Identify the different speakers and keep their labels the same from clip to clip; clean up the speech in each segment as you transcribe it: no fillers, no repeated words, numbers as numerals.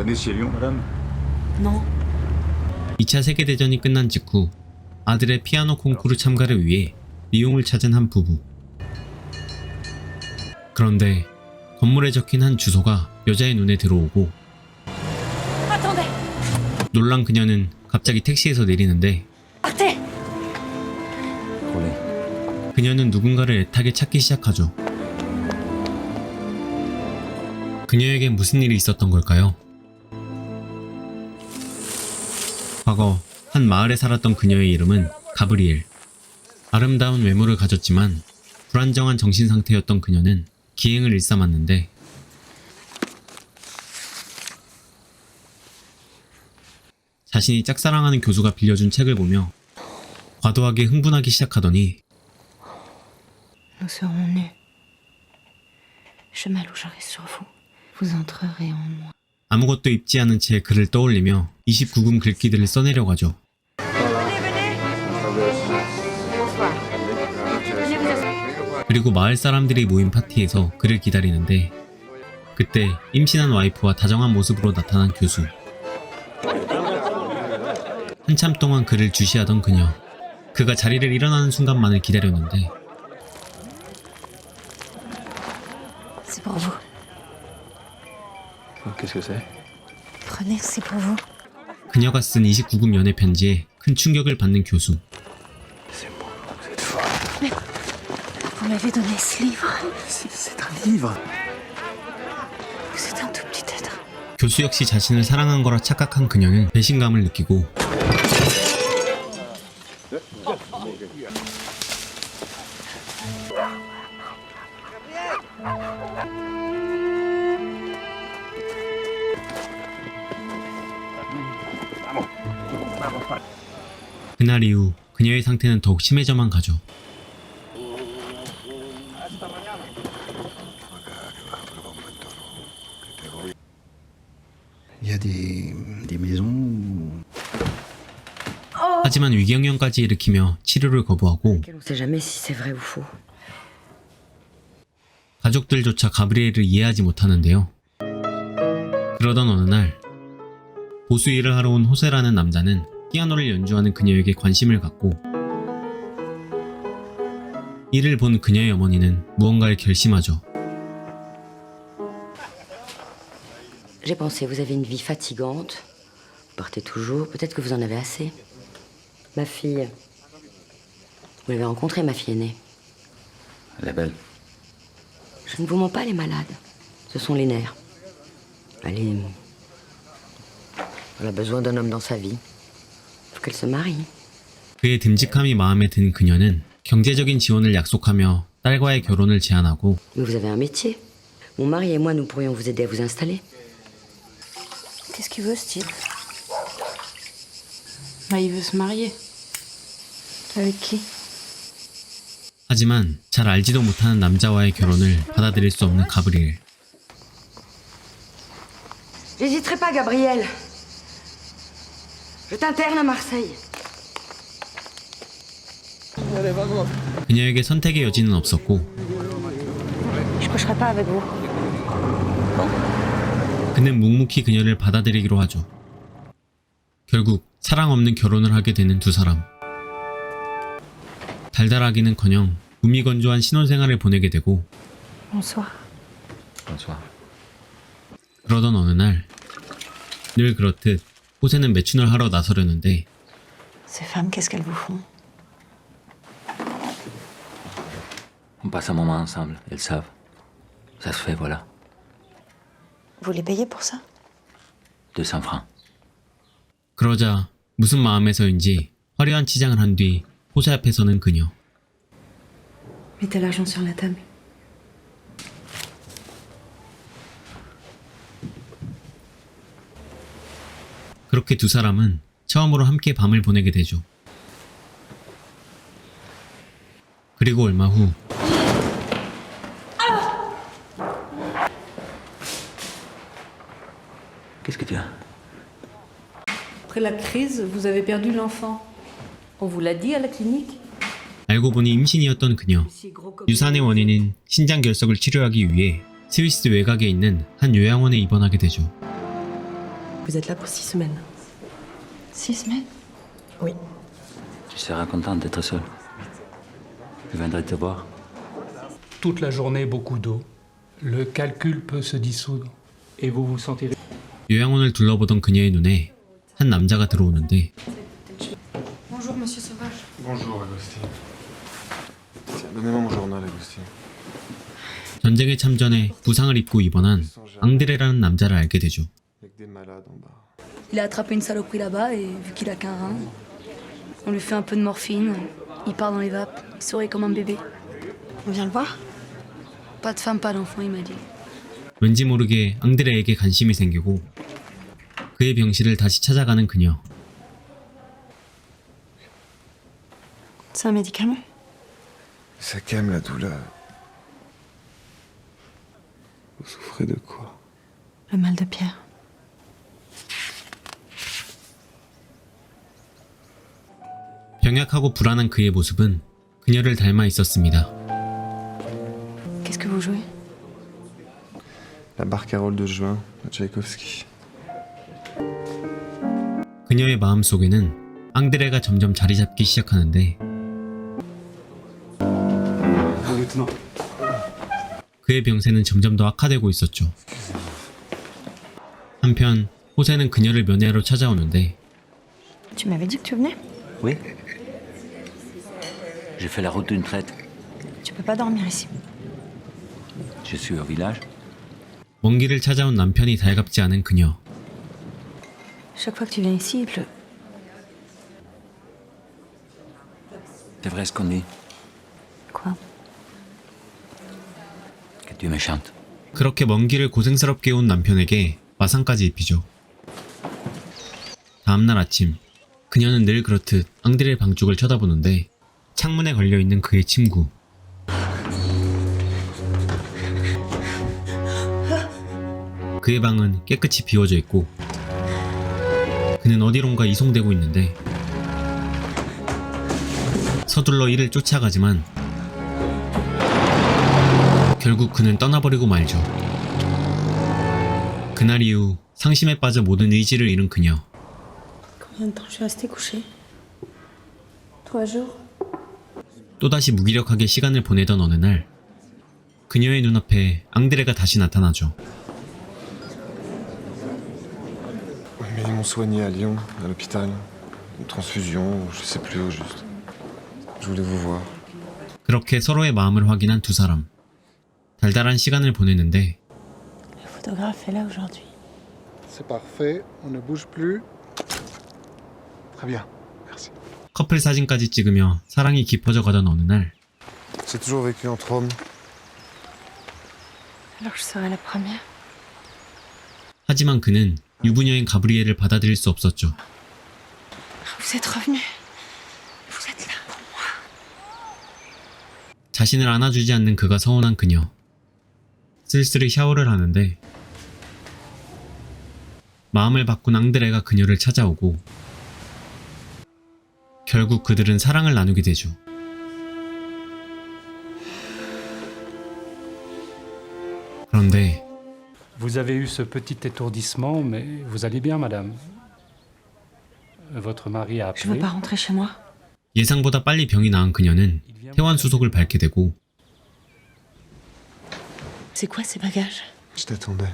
Speaker 1: connaissez Lyon, madame?
Speaker 2: Non.
Speaker 3: 2차 세계대전이 끝난 직후 아들의 피아노 콩쿠르 참가를 위해 리옹을 찾은 한 부부. 그런데 건물에 적힌 한 주소가 여자의 눈에 들어오고
Speaker 2: Attendez.
Speaker 3: 놀란 그녀는 갑자기 택시에서 내리는데
Speaker 2: Partez.
Speaker 1: Roulez.
Speaker 3: 그녀는 누군가를 애타게 찾기 시작하죠. 그녀에게 무슨 일이 있었던 걸까요? 과거 한 마을에 살았던 그녀의 이름은 가브리엘. 아름다운 외모를 가졌지만 불안정한 정신 상태였던 그녀는 기행을 일삼았는데 자신이 짝사랑하는 교수가 빌려준 책을 보며 과도하게 흥분하기 시작하더니
Speaker 2: Nous serons nus. Je m'allongerai sur vous. Vous entrerez en moi.
Speaker 3: 아무것도 입지 않은 채 글을 떠올리며 29금 글귀들을 써내려고 하죠. 그리고 마을 사람들이 모인 파티에서 그를 기다리는데 그때 임신한 와이프와 다정한 모습으로 나타난 교수. 한참 동안 그를 주시하던 그녀. 그가 자리를 일어나는 순간만을 기다렸는데
Speaker 2: C'est pour vous.
Speaker 1: Qu'est-ce que c'est?
Speaker 2: Prenez, c'est pour vous.
Speaker 3: 그녀가 쓴 29금 연애 편지에 큰 충격을 받는 교수.
Speaker 1: C'est beau, vous êtes folle.
Speaker 2: Vous m'avez donné ce livre.
Speaker 1: C'est un livre.
Speaker 2: Vous êtes un tout petit être.
Speaker 3: 교수 역시 자신을 사랑한 거라 착각한 그녀는 배신감을 느끼고 그날 이후 그녀의 상태는 더욱 심해져만 가죠.
Speaker 1: Il y a des maisons.
Speaker 3: 하지만 위경련까지 일으키며 치료를 거부하고
Speaker 2: On sait jamais si c'est vrai ou faux.
Speaker 3: 가족들조차 가브리엘을 이해하지 못하는데요. 그러던 어느 날 보수 일을 하러 온 호세라는 남자는 피아노를 연주하는 그녀에게 관심을 갖고 이를 본 그녀의 어머니는 무언가를 결심하죠.
Speaker 2: J'ai pensé, vous avez une vie fatigante. Vous partez toujours. Peut-être que vous en avez assez. Ma fille. Vous l'avez rencontrée, ma fille aînée.
Speaker 1: Elle est belle.
Speaker 2: Je ne vous mens pas, elle est malade. Ce sont les nerfs. Elle a besoin d'un homme dans sa vie. Faut qu'elle se marie.
Speaker 3: 그의 듬직함이 마음에 든 그녀는 경제적인 지원을 약속하며 딸과의 결혼을 제안하고
Speaker 2: Mais vous avez un métier. Mon mari et moi, nous pourrions vous aider à vous installer.
Speaker 4: Qu'est-ce qu'il veut, ce type? Bah, il veut se marier. Avec qui?
Speaker 3: 하지만 잘 알지도 못하는 남자와의 결혼을 받아들일 수 없는 가브리엘.
Speaker 2: J'hésiterai pas, Gabriel. Je t'interne à Marseille.
Speaker 3: 그녀에게 선택의 여지는 없었고
Speaker 4: Je coucherai pas avec vous.
Speaker 3: 그는 묵묵히 그녀를 받아들이기로 하죠. 결국 사랑 없는 결혼을 하게 되는 두 사람. 달달하기는커녕 무미건조한 신혼생활을 보내게 되고
Speaker 4: Bonsoir.
Speaker 1: Bonsoir.
Speaker 3: 그러던 어느 날 늘 그렇듯 호세는 매춘을 하러 나서려는데
Speaker 4: Ces femmes, qu'est-ce qu'elles vous font?
Speaker 5: On passe un moment ensemble, elles savent. Ça se fait, voilà.
Speaker 4: Vous les payez pour ça?
Speaker 5: 200 francs.
Speaker 3: 그러자 무슨 마음에서인지 화려한 치장을 한 뒤 호세 앞에 서는 그녀.
Speaker 4: Mettez l'argent sur la table.
Speaker 3: 그렇게 두 사람은 처음으로 함께 밤을 보내게 되죠. 그리고 얼마 후
Speaker 5: Qu'est-ce que tu as?
Speaker 6: Après la crise, vous avez perdu l'enfant. On vous l'a dit à la clinique?
Speaker 3: 알고 보니 임신이었던 그녀. 유산의 원인인 신장결석을 치료하기 위해 스위스 외곽에 있는 한 요양원에 입원하게 되죠.
Speaker 7: Vous êtes là pour 6 semaines.
Speaker 4: 6 semaines?
Speaker 7: Oui.
Speaker 5: Tu seras contente d'être seule. Je viendrai te voir.
Speaker 8: Toute la journée, beaucoup d'eau. Le calcul peut se dissoudre. Et vous vous sentirez...
Speaker 3: 요양원을 둘러보던 그녀의 눈에 한 남자가 들어오는데
Speaker 4: Bonjour, monsieur Sauvage.
Speaker 9: Bonjour, Agostine. Tiens, donnez-moi mon journal, Agostine.
Speaker 3: 전쟁에 참전해 부상을 입고 입원한 앙드레라는 남자를 알게 되죠.
Speaker 9: Avec des malades en bas.
Speaker 10: Il a attrapé une saloperie là-bas et vu qu'il a qu'un rein, on lui fait un peu de morphine. Il part dans les vapes. Il sourit comme un bébé.
Speaker 4: On vient le voir?
Speaker 10: Pas de femme, pas d'enfant, il m'a dit.
Speaker 3: 왠지 모르게 앙드레에게 관심이 생기고 그의 병실을 다시 찾아가는 그녀.
Speaker 4: C'est un médicament?
Speaker 9: Ça calme la douleur. Vous souffrez de quoi?
Speaker 4: Le mal de Pierre.
Speaker 3: 병약하고 불안한 그의 모습은 그녀를 닮아 있었습니다.
Speaker 4: Qu'est-ce que vous jouez?
Speaker 9: La barcarolle de juin de Tchaïkovski.
Speaker 3: 그녀의 마음속에는 앙드레가 점점 자리 잡기 시작하는데 그의 병세는 점점 더 악화되고 있었죠. 한편 호세는 그녀를 면회하러 찾아오는데
Speaker 4: Tu m'avais dit que tu venais?
Speaker 5: Oui. J'ai fait la route d'une traite.
Speaker 4: Tu peux pas dormir ici.
Speaker 5: Je suis au village.
Speaker 3: 먼 길을 찾아온 남편이 달갑지 않은 그녀.
Speaker 4: Chaque fois que tu viens ici, il pleut.
Speaker 5: C'est vrai ce qu'on dit,
Speaker 4: Quoi?
Speaker 5: que tu es méchante.
Speaker 3: 그렇게 먼 길을 고생스럽게 온 남편에게 마상까지 입히죠. 다음날 아침 그녀는 늘 그렇듯 앙드레의 방쪽을 쳐다보는데 창문에 걸려있는 그의 침구. 그의 방은 깨끗이 비워져 있고 그는 어디론가 이송되고 있는데 서둘러 이를 쫓아가지만 결국 그는 떠나버리고 말죠. 그날 이후 상심에 빠져 모든 의지를 잃은 그녀.
Speaker 7: Combien de temps je suis restée couchée? 3 jours.
Speaker 3: 또다시 무기력하게 시간을 보내던 어느 날 그녀의 눈앞에 앙드레가 다시 나타나죠.
Speaker 9: Mais ils m'ont soigné à Lyon, à l'hôpital. Une transfusion, je sais plus au juste. Je voulais vous voir.
Speaker 3: 그렇게 서로의 마음을 확인한 두 사람. 달달한 시간을 보냈는데
Speaker 7: Le photographe est là aujourd'hui.
Speaker 11: C'est parfait, on ne bouge plus.
Speaker 9: Très bien, merci.
Speaker 3: 커플 사진까지 찍으며 사랑이 깊어져 가던 어느 날
Speaker 9: J'ai toujours vécu entre hommes.
Speaker 4: Alors je serai la première.
Speaker 3: 하지만 그는 유부녀인 가브리엘을 받아들일 수 없었죠.
Speaker 4: Vous êtes revenu. Vous êtes là pour moi.
Speaker 3: 자신을 안아주지 않는 그가 서운한 그녀. 쓸쓸히 샤워를 하는데 마음을 바꾼 앙드레가 그녀를 찾아오고 결국 그들은 사랑을 나누게 되죠. 그런데
Speaker 8: Vous avez eu ce petit étourdissement, mais vous allez bien, madame. Votre mari a
Speaker 4: Je veux
Speaker 8: appelé.
Speaker 4: pas rentrer chez moi.
Speaker 3: 예상보다 빨리 병이 나은 그녀는 태완 수속을 밟게 되고
Speaker 7: C'est quoi ces bagages?
Speaker 9: Je t'attendais.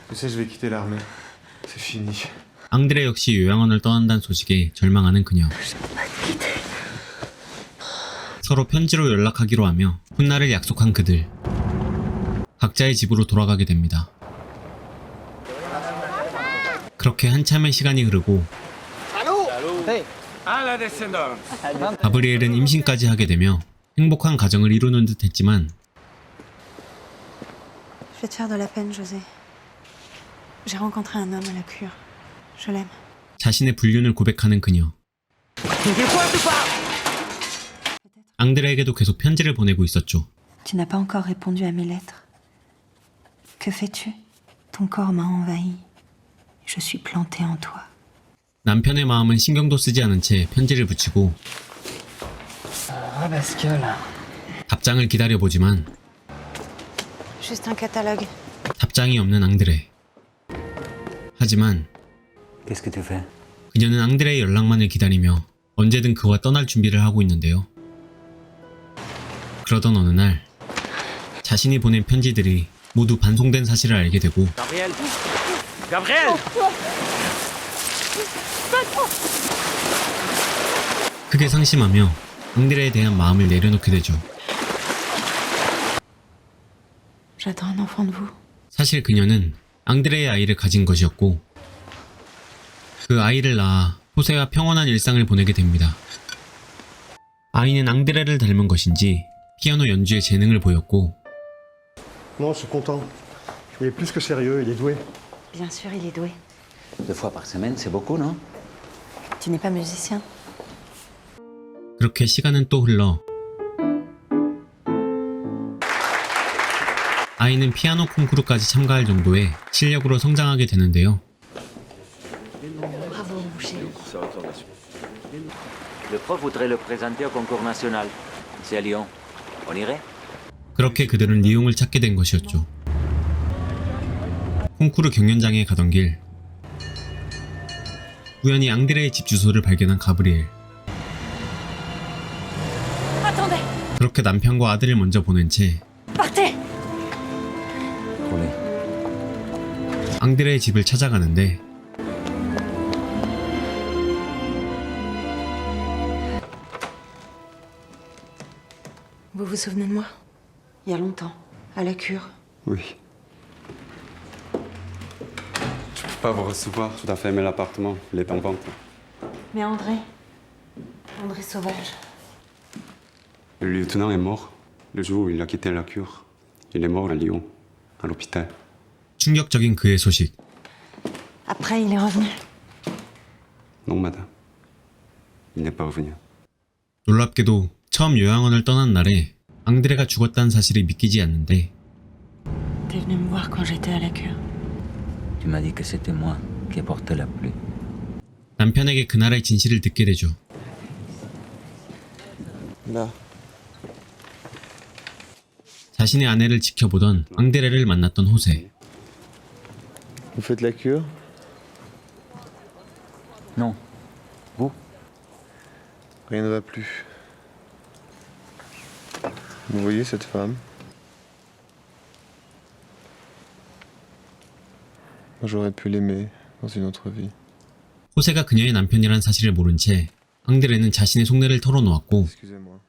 Speaker 9: Tu sais, je vais quitter l'armée. C'est fini.
Speaker 3: 앙드레 역시 요양원을 떠난다는 소식에 절망하는 그녀. 서로 편지로 연락하기로 하며 훗날을 약속한 그들. 각자의 집으로 돌아가게 됩니다. 그렇게 한참의 시간이 흐르고 가브리엘은 임신까지 하게 되며 행복한 가정을 이루는 듯 했지만
Speaker 4: Je vais te faire de la peine, José. J'ai rencontré un homme à la cure. Je l'aime.
Speaker 3: 자신의 불륜을 고백하는 그녀. 앙드레에게도 계속 편지를 보내고 있었죠.
Speaker 4: Tu n'as pas encore répondu à mes lettres. Que fais-tu? Ton corps m'a envahi. Je suis plantée en toi.
Speaker 3: 남편의 마음은 신경도 쓰지 않은 채 편지를 붙이고 답장을 기다려보지만
Speaker 4: Juste un catalogue.
Speaker 3: 답장이 없는 앙드레. 하지만
Speaker 5: Qu'est-ce que tu fais?
Speaker 3: 그녀는 앙드레의 연락만을 기다리며 언제든 그와 떠날 준비를 하고 있는데요. 그러던 어느 날 자신이 보낸 편지들이 모두 반송된 사실을 알게 되고
Speaker 5: Gabriel! Gabriel!
Speaker 3: 크게 상심하며 앙드레에 대한 마음을 내려놓게 되죠.
Speaker 4: J'attends un enfant de vous.
Speaker 3: 사실 그녀는 앙드레의 아이를 가진 것이었고 그 아이를 낳아 호세와 평온한 일상을 보내게 됩니다. 아이는 앙드레를 닮은 것인지 피아노 연주에 재능을 보였고
Speaker 11: Non, je suis content. Il est plus que sérieux, il est doué.
Speaker 4: Bien sûr, il est doué.
Speaker 5: 2 fois par semaine, c'est beaucoup, non?
Speaker 4: Tu n'es pas musicien?
Speaker 3: 그렇게 시간은 또 흘러 아이는 피아노 콩쿠르까지 참가할 정도의 실력으로 성장하게 되는데요.
Speaker 2: Bravo, mon chéri.
Speaker 5: Le prof voudrait le présenter au concours national. C'est à Lyon. On irait?
Speaker 3: 그렇게 그들은 리옹을 찾게 된 것이었죠. 콩쿠르 경연장에 가던 길 우연히 앙드레의 집 주소를 발견한 가브리엘. 그렇게 남편과 아들을 먼저 보낸 채
Speaker 10: Partez!
Speaker 5: Roulez.
Speaker 3: 앙드레의 집을 찾아가는데
Speaker 4: Vous vous souvenez de moi? Il y a longtemps, à la cure.
Speaker 12: Oui. Je peux pas vous recevoir. Tout à fait aimer l'appartement. Il est en vente.
Speaker 4: Mais André Sauvage.
Speaker 12: Le lieutenant est mort le jour où il a quitté la cure. Il est mort à Lyon, à l'hôpital.
Speaker 3: 충격적인 그의 소식.
Speaker 4: Après, il est revenu.
Speaker 12: Non, madame. Il n'est pas revenu.
Speaker 3: 놀랍게도 처음 요양원을 떠난 날에 앙드레가 죽었다는 사실이 믿기지 않는데
Speaker 4: T'es venu me voir quand j'étais à la cure.
Speaker 5: Tu m'as dit que c'était moi qui ai porté la pluie.
Speaker 3: 남편에게 그날의 진실을 듣게 되죠.
Speaker 9: Là.
Speaker 3: 자신의 아내를 지켜보던 앙드레를 만났던 호세.
Speaker 9: Vous faites la cure?
Speaker 5: Non. Vous?
Speaker 9: Rien ne va plus. Vous voyez cette femme? Moi, j'aurais pu l'aimer dans une autre vie.
Speaker 3: 호세가 그녀의 남편이란 사실을 모른 채 앙드레는 자신의 속내를 털어놓았고
Speaker 9: Excusez-moi.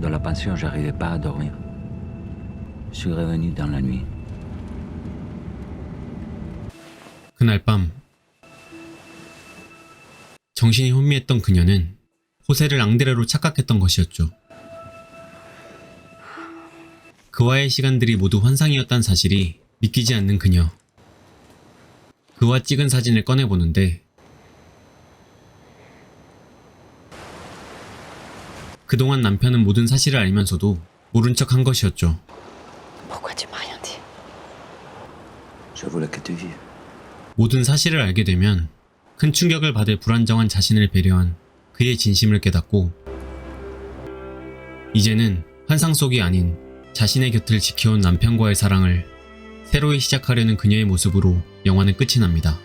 Speaker 5: Dans la pension, j'arrivais pas à dormir. Je suis revenu dans la nuit.
Speaker 3: 그날 밤 정신이 혼미했던 그녀는 호세를 앙드레로 착각했던 것이었죠. 그와의 시간들이 모두 환상이었다는 사실이 믿기지 않는 그녀. 그와 찍은 사진을 꺼내보는데 그동안 남편은 모든 사실을 알면서도 모른 척 한 것이었죠.
Speaker 4: Pourquoi tu m'as rien dit?
Speaker 5: Je voulais que tu vives.
Speaker 3: 모든 사실을 알게 되면 큰 충격을 받을 불안정한 자신을 배려한 그의 진심을 깨닫고 이제는 환상 속이 아닌 자신의 곁을 지켜온 남편과의 사랑을 새로이 시작하려는 그녀의 모습으로 영화는 끝이 납니다.